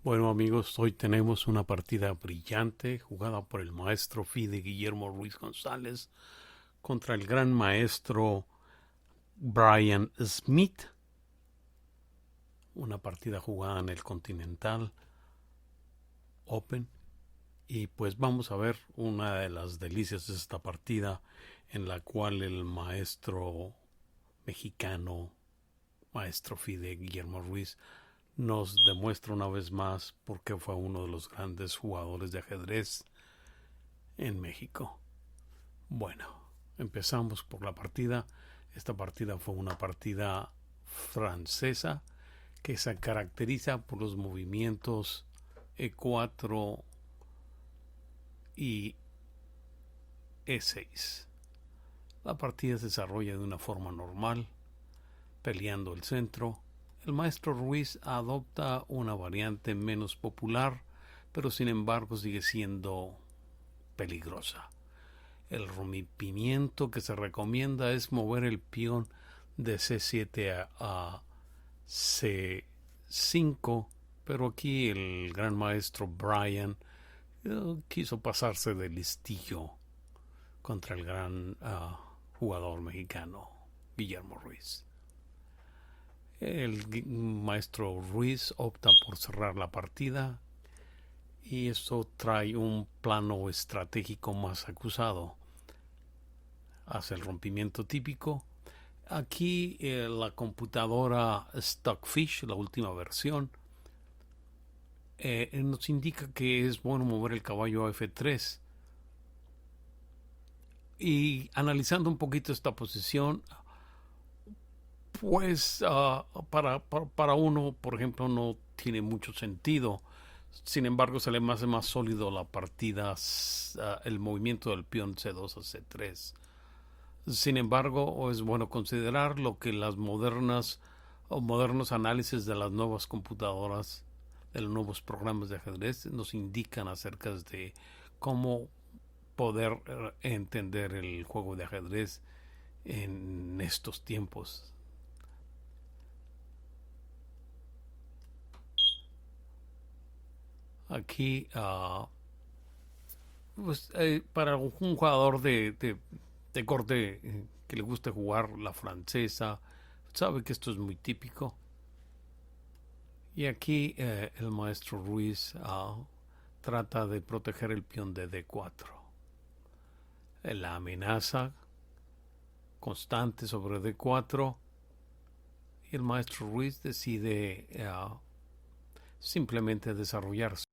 Bueno amigos, hoy tenemos una partida brillante jugada por el maestro FIDE Guillermo Ruiz González contra el gran maestro Brian Smith. Una partida jugada en el Continental Open. Y pues vamos a ver una de las delicias de esta partida en la cual el maestro mexicano, maestro FIDE Guillermo Ruiz, nos demuestra una vez más por qué fue uno de los grandes jugadores de ajedrez en México. Bueno, empezamos por la partida. Esta partida fue una partida francesa que se caracteriza por los movimientos E4 y E6. La partida se desarrolla de una forma normal, peleando el centro. El maestro Ruiz adopta una variante menos popular, pero sin embargo sigue siendo peligrosa. El rompimiento que se recomienda es mover el peón de C7 a C5, pero aquí el gran maestro Brian quiso pasarse de listillo contra el gran jugador mexicano Guillermo Ruiz. El maestro Ruiz opta por cerrar la partida y esto trae un plano estratégico más acusado. Hace el rompimiento típico. Aquí la computadora Stockfish, la última versión, nos indica que es bueno mover el caballo a F3. Y analizando un poquito esta posición, pues para uno, por ejemplo, no tiene mucho sentido. Sin embargo, se le hace más sólido la partida, el movimiento del peón C2 a C3. Sin embargo, es bueno considerar lo que las modernos análisis de las nuevas computadoras, de los nuevos programas de ajedrez, nos indican acerca de cómo poder entender el juego de ajedrez en estos tiempos. Aquí, pues, para un jugador de corte que le guste jugar la francesa, sabe que esto es muy típico. Y aquí el maestro Ruiz trata de proteger el peón de D4. La amenaza constante sobre D4 y el maestro Ruiz decide simplemente desarrollarse,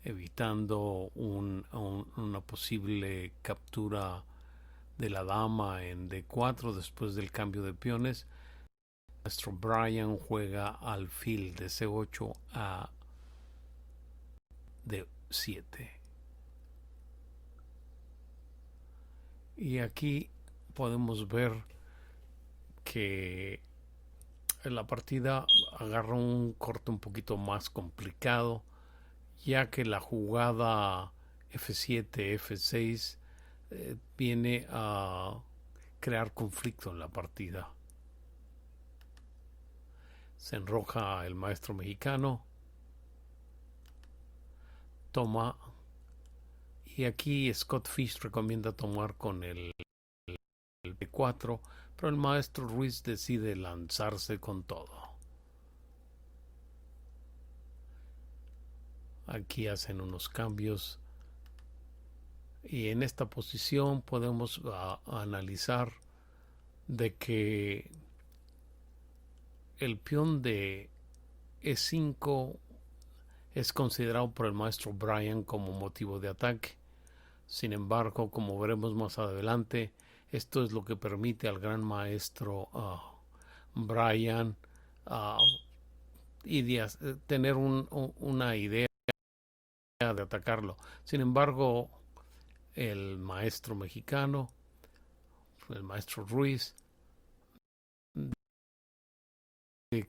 evitando una posible captura de la dama en D4 después del cambio de peones. Maestro Brian juega alfil de C8 a D7. Y aquí podemos ver que la partida agarra un corte un poquito más complicado, ya que la jugada F7, F6 viene a crear conflicto en la partida. Se enroja el maestro mexicano, toma, y aquí Scott Fish recomienda tomar con el B4, pero el maestro Ruiz decide lanzarse con todo. Aquí hacen unos cambios y en esta posición podemos analizar de que el peón de E5 es considerado por el maestro Brian como motivo de ataque. Sin embargo, como veremos más adelante, esto es lo que permite al gran maestro Brian tener una idea de atacarlo. Sin embargo, el maestro mexicano, el maestro Ruiz,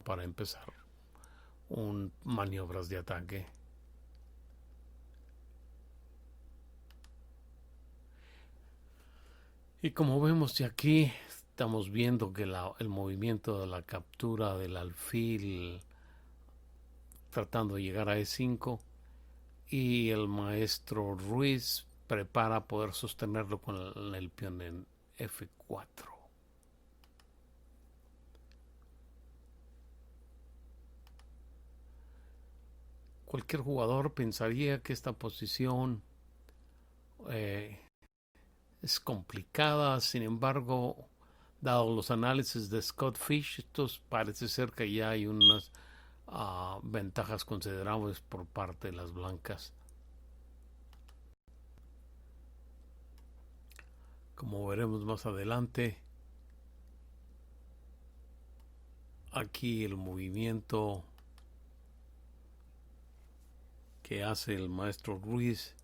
para empezar maniobras de ataque. Y como vemos de aquí, estamos viendo que el movimiento de la captura del alfil tratando de llegar a E5, y el maestro Ruiz prepara poder sostenerlo con el peón en F4. Cualquier jugador pensaría que esta posición es complicada, sin embargo, dado los análisis de Scott Fish, estos parece ser que ya hay unas ventajas considerables por parte de las blancas. Como veremos más adelante, aquí el movimiento que hace el maestro Ruiz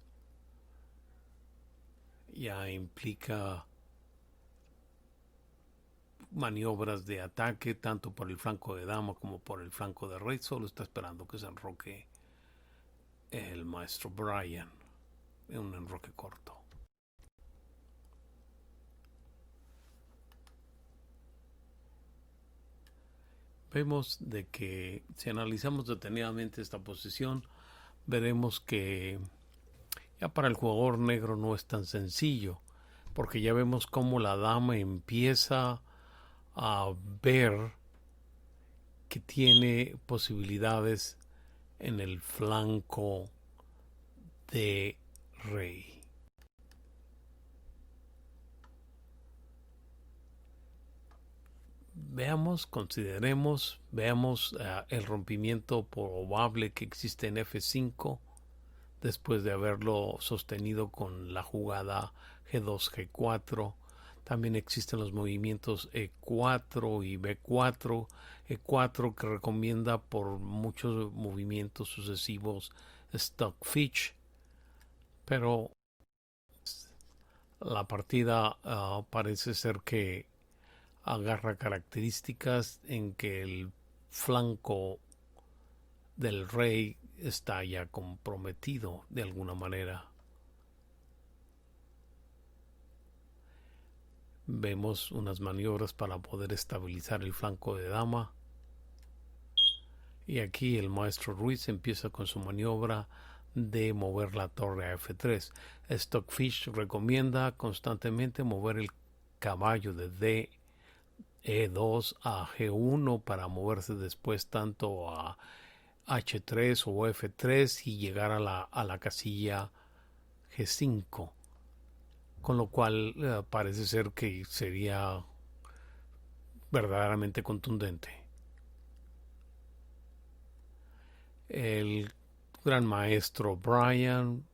ya implica maniobras de ataque tanto por el flanco de dama como por el flanco de rey. Solo está esperando que se enroque el maestro Brian en un enroque corto. Vemos de que si analizamos detenidamente esta posición, veremos que ya para el jugador negro no es tan sencillo, porque ya vemos cómo la dama empieza a ver que tiene posibilidades en el flanco de rey. Consideremos el rompimiento probable que existe en F5 después de haberlo sostenido con la jugada G2, G4. También existen los movimientos E4 y B4. E4 que recomienda por muchos movimientos sucesivos Stockfish, pero la partida parece ser que agarra características en que el flanco del rey está ya comprometido de alguna manera. Vemos unas maniobras para poder estabilizar el flanco de dama. Y aquí el maestro Ruiz empieza con su maniobra de mover la torre a F3. Stockfish recomienda constantemente mover el caballo de D E2 a G1 para moverse después tanto a H3 o F3 y llegar a la casilla G5, con lo cual parece ser que sería verdaderamente contundente. El gran maestro Brian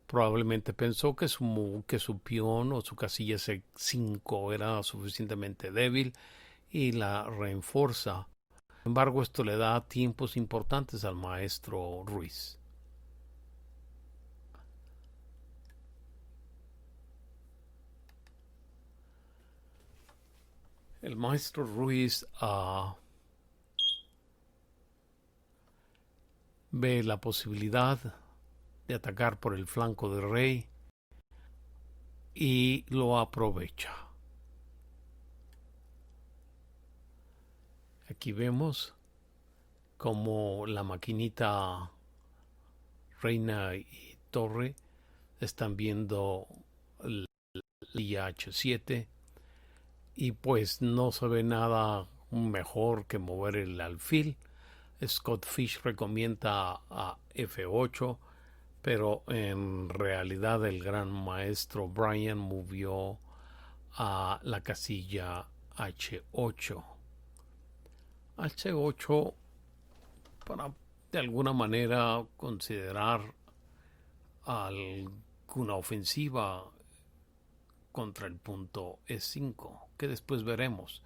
probablemente pensó que su peón o su casilla C5 era suficientemente débil y la reenforza. Sin embargo, esto le da tiempos importantes al maestro Ruiz. El maestro Ruiz ve la posibilidad de atacar por el flanco del rey y lo aprovecha. Aquí vemos como la maquinita reina y torre están viendo el H7 y pues no se ve nada mejor que mover el alfil. Scott Fish recomienda a F8, pero en realidad el gran maestro Brian movió a la casilla H8. H8 para de alguna manera considerar alguna ofensiva contra el punto E5, que después veremos.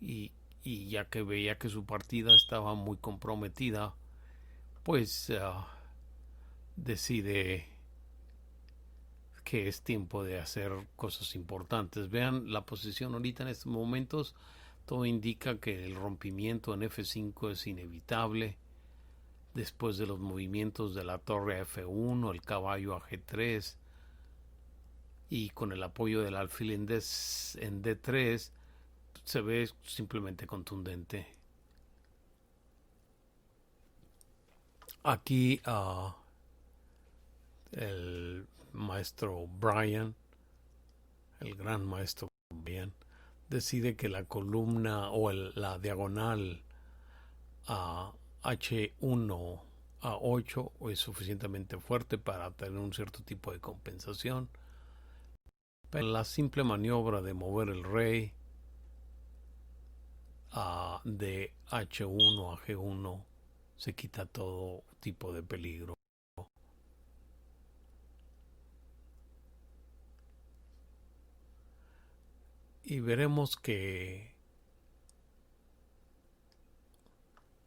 Y ya que veía que su partida estaba muy comprometida, pues decide que es tiempo de hacer cosas importantes. Vean la posición ahorita en estos momentos. Todo indica que el rompimiento en F5 es inevitable. Después de los movimientos de la torre a F1, el caballo a G3 y con el apoyo del alfil en D3, se ve simplemente contundente. Aquí el maestro Brian, el gran maestro Brian, decide que la columna o la diagonal a H1 a 8 es suficientemente fuerte para tener un cierto tipo de compensación, pero la simple maniobra de mover el rey de H1 a G1 se quita todo tipo de peligro. Y veremos que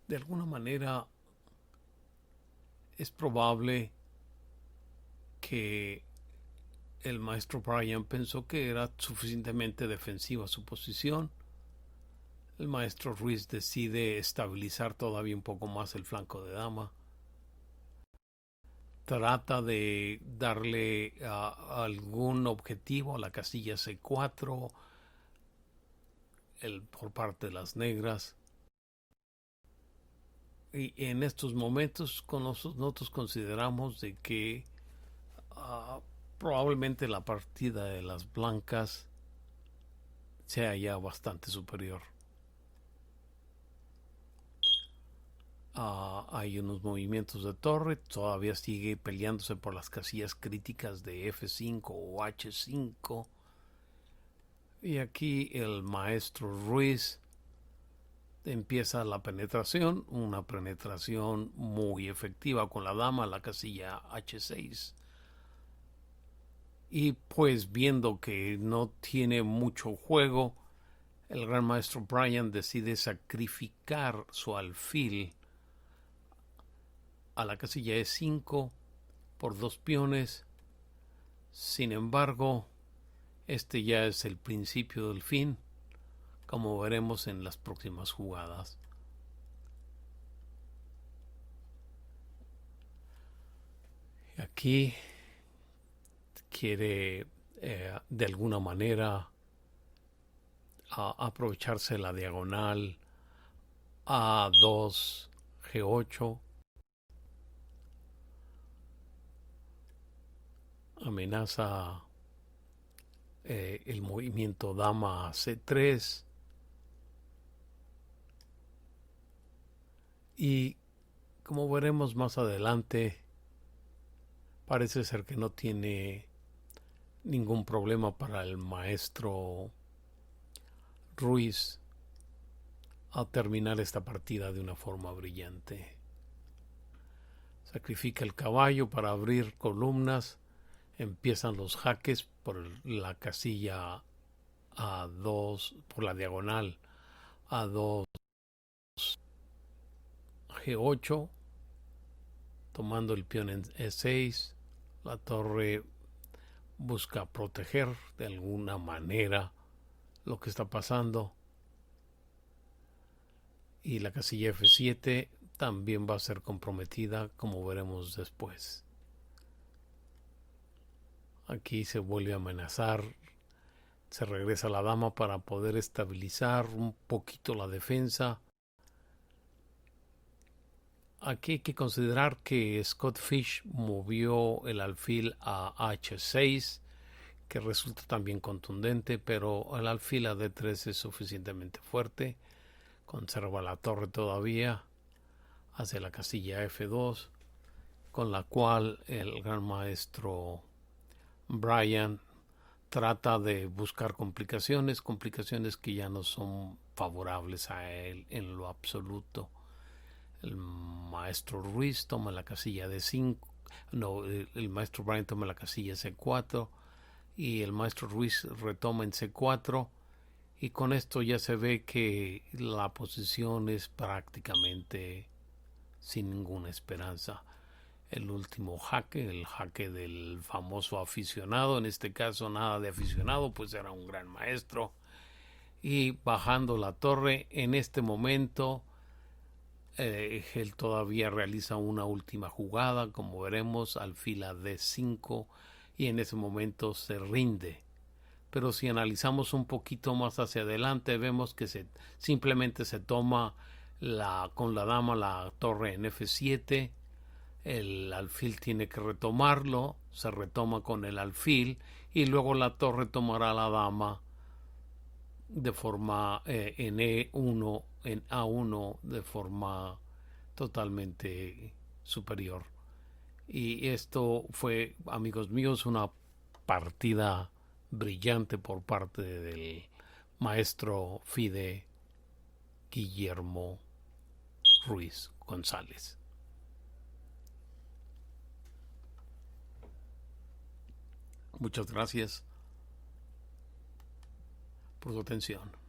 de alguna manera es probable que el maestro Brian pensó que era suficientemente defensiva su posición. El maestro Ruiz decide estabilizar todavía un poco más el flanco de dama. Trata de darle algún objetivo a la casilla C4 por parte de las negras. Y en estos momentos nosotros consideramos de que probablemente la partida de las blancas sea ya bastante superior. Hay unos movimientos de torre, todavía sigue peleándose por las casillas críticas de F5 o H5. Y aquí el maestro Ruiz empieza la penetración, una penetración muy efectiva con la dama, la casilla H6. Y pues viendo que no tiene mucho juego, el gran maestro Brian decide sacrificar su alfil a la casilla E5 por 2 peones. Sin embargo, este ya es el principio del fin, como veremos en las próximas jugadas. Aquí quiere de alguna manera aprovecharse la diagonal A2 G8, amenaza el movimiento dama C3 y como veremos más adelante parece ser que no tiene ningún problema para el maestro Ruiz a terminar esta partida de una forma brillante. Sacrifica el caballo para abrir columnas. Empiezan los jaques por la casilla A2, por la diagonal A2 G8, tomando el peón en E6. La torre busca proteger de alguna manera lo que está pasando. Y la casilla F7 también va a ser comprometida, como veremos después. Aquí se vuelve a amenazar, se regresa la dama para poder estabilizar un poquito la defensa. Aquí hay que considerar que Scott Fish movió el alfil a H6, que resulta también contundente, pero el alfil a D3 es suficientemente fuerte. Conserva la torre todavía hacia la casilla F2, con la cual el gran maestro Brian trata de buscar complicaciones que ya no son favorables a él en lo absoluto. El maestro Ruiz toma la casilla de 5, el maestro Brian toma la casilla C4 y el maestro Ruiz retoma en C4 y con esto ya se ve que la posición es prácticamente sin ninguna esperanza. El último jaque, el jaque del famoso aficionado, en este caso nada de aficionado, pues era un gran maestro. Y bajando la torre, en este momento él todavía realiza una última jugada, como veremos, alfil a D5, y en ese momento se rinde. Pero si analizamos un poquito más hacia adelante, vemos que simplemente se toma con la dama la torre en F7, el alfil tiene que retomarlo, se retoma con el alfil y luego la torre tomará la dama de forma en E1, en A1 de forma totalmente superior. Y esto fue, amigos míos, una partida brillante por parte del maestro FIDE Guillermo Ruiz González. Muchas gracias por su atención.